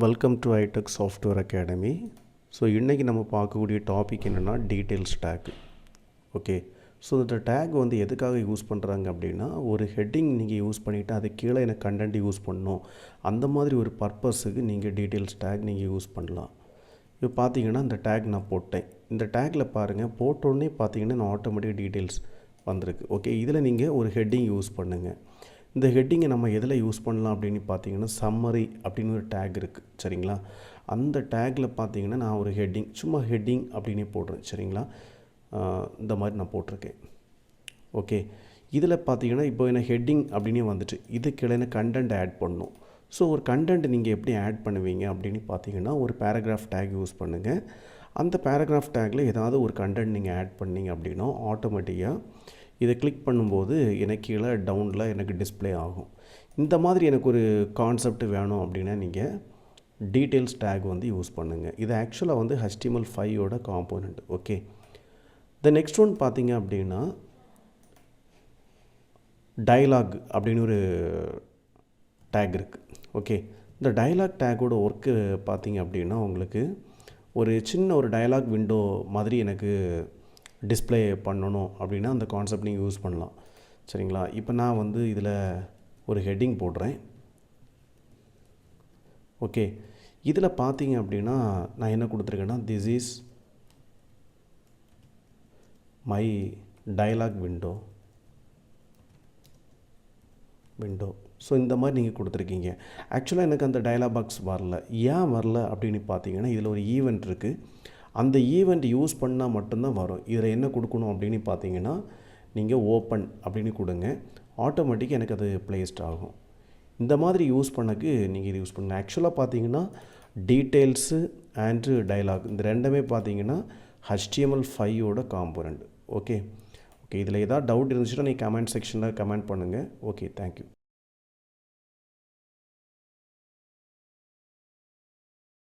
Welcome to iTech software academy. So இன்றைக்கி நம்ம பார்க்கக்கூடிய டாபிக் என்னென்னா டீட்டெயில்ஸ் டேக். ஓகே, ஸோ இந்த டேக் வந்து எதுக்காக யூஸ் பண்ணுறாங்க அப்படின்னா, ஒரு ஹெட்டிங் நீங்கள் யூஸ் பண்ணிவிட்டு அது கீழே எனக்கு கண்டென்ட் யூஸ் பண்ணணும், அந்த மாதிரி ஒரு பர்பஸுக்கு நீங்கள் டீட்டெயில்ஸ் டேக் நீங்கள் யூஸ் பண்ணலாம். இப்போ பார்த்தீங்கன்னா இந்த டேக் நான் போட்டேன். இந்த டேக்கில் பாருங்கள், போட்டோடனே பார்த்தீங்கன்னா நான் ஆட்டோமேட்டிக் டீட்டெயில்ஸ் வந்திருக்கு. ஓகே, இதில் நீங்கள் ஒரு ஹெட்டிங் யூஸ் பண்ணுங்கள். இந்த ஹெட்டிங்கை நம்ம எதில் யூஸ் பண்ணலாம் அப்படின்னு பார்த்தீங்கன்னா, சம்மரி அப்படின்னு ஒரு டேக் இருக்குது சரிங்களா. அந்த டேக்கில் பார்த்தீங்கன்னா நான் ஒரு ஹெட்டிங், சும்மா ஹெட்டிங் அப்படின்னே போடுறேன் சரிங்களா. இந்த மாதிரி நான் போட்டிருக்கேன். ஓகே, இதில் பார்த்தீங்கன்னா இப்போ என்ன ஹெட்டிங் அப்படின்னே வந்துட்டு இதுக்கு கண்டென்ட் ஆட் பண்ணணும். ஸோ ஒரு கண்டென்ட் நீங்கள் எப்படி ஆட் பண்ணுவீங்க அப்படின்னு பார்த்தீங்கன்னா, ஒரு பேராகிராஃப் டேக் யூஸ் பண்ணுங்கள். அந்த பேராகிராஃப் டேக்கில் ஏதாவது ஒரு கண்டென்ட் நீங்கள் ஆட் பண்ணிங்க அப்படின்னா ஆட்டோமேட்டிக்காக இதை கிளிக் பண்ணும்போது எனக்கு கீழே டவுனில் எனக்கு டிஸ்பிளே ஆகும். இந்த மாதிரி எனக்கு ஒரு கான்செப்ட் வேணும் அப்படின்னா நீங்கள் டீட்டெயில்ஸ் டேக் வந்து யூஸ் பண்ணுங்கள். இது ஆக்சுவலாக வந்து HTML5 component. Okay, the next one பார்த்தீங்க அப்படின்னா டயலாக் அப்படின்னு ஒரு டேக் இருக்குது. ஓகே, இந்த டயலாக் டேக்கோட ஒர்க்கு பார்த்தீங்க அப்படின்னா உங்களுக்கு ஒரு சின்ன ஒரு டயலாக் விண்டோ மாதிரி எனக்கு டிஸ்பிளே பண்ணணும் அப்படின்னா அந்த கான்செப்ட் நீங்கள் யூஸ் பண்ணலாம் சரிங்களா. இப்போ நான் வந்து இதில் ஒரு ஹெட்டிங் போடுறேன். ஓகே, இதில் பார்த்தீங்க அப்படின்னா நான் என்ன கொடுத்துருக்கேன்னா, this is my dialog window. So இந்த மாதிரி நீங்கள் கொடுத்துருக்கீங்க. ஆக்சுவலாக எனக்கு அந்த டயலாக் பாக்ஸ் வரல. ஏன் வரல அப்படின்னு பார்த்தீங்கன்னா, இதில் ஒரு ஈவெண்ட் இருக்குது. அந்த ஈவெண்ட் யூஸ் பண்ணால் மட்டும்தான் வரும். இதில் என்ன கொடுக்கணும் அப்படின்னு பார்த்தீங்கன்னா, நீங்கள் ஓப்பன் அப்படின்னு கொடுங்க, ஆட்டோமேட்டிக்காக எனக்கு அது ப்ளேஸ்ட் ஆகும். இந்த மாதிரி யூஸ் பண்ணக்கு நீங்கள் இது யூஸ் பண்ணுங்கள். ஆக்சுவலாக பார்த்தீங்கன்னா டீட்டெயில்ஸு அண்டு டயலாக் இந்த ரெண்டுமே பார்த்தீங்கன்னா HTML5 காம்போனண்ட். ஓகே, இதில் ஏதாவது டவுட் இருந்துச்சுன்னா நீங்கள் கமெண்ட் செக்ஷனில் கமெண்ட் பண்ணுங்கள். Okay, thank you.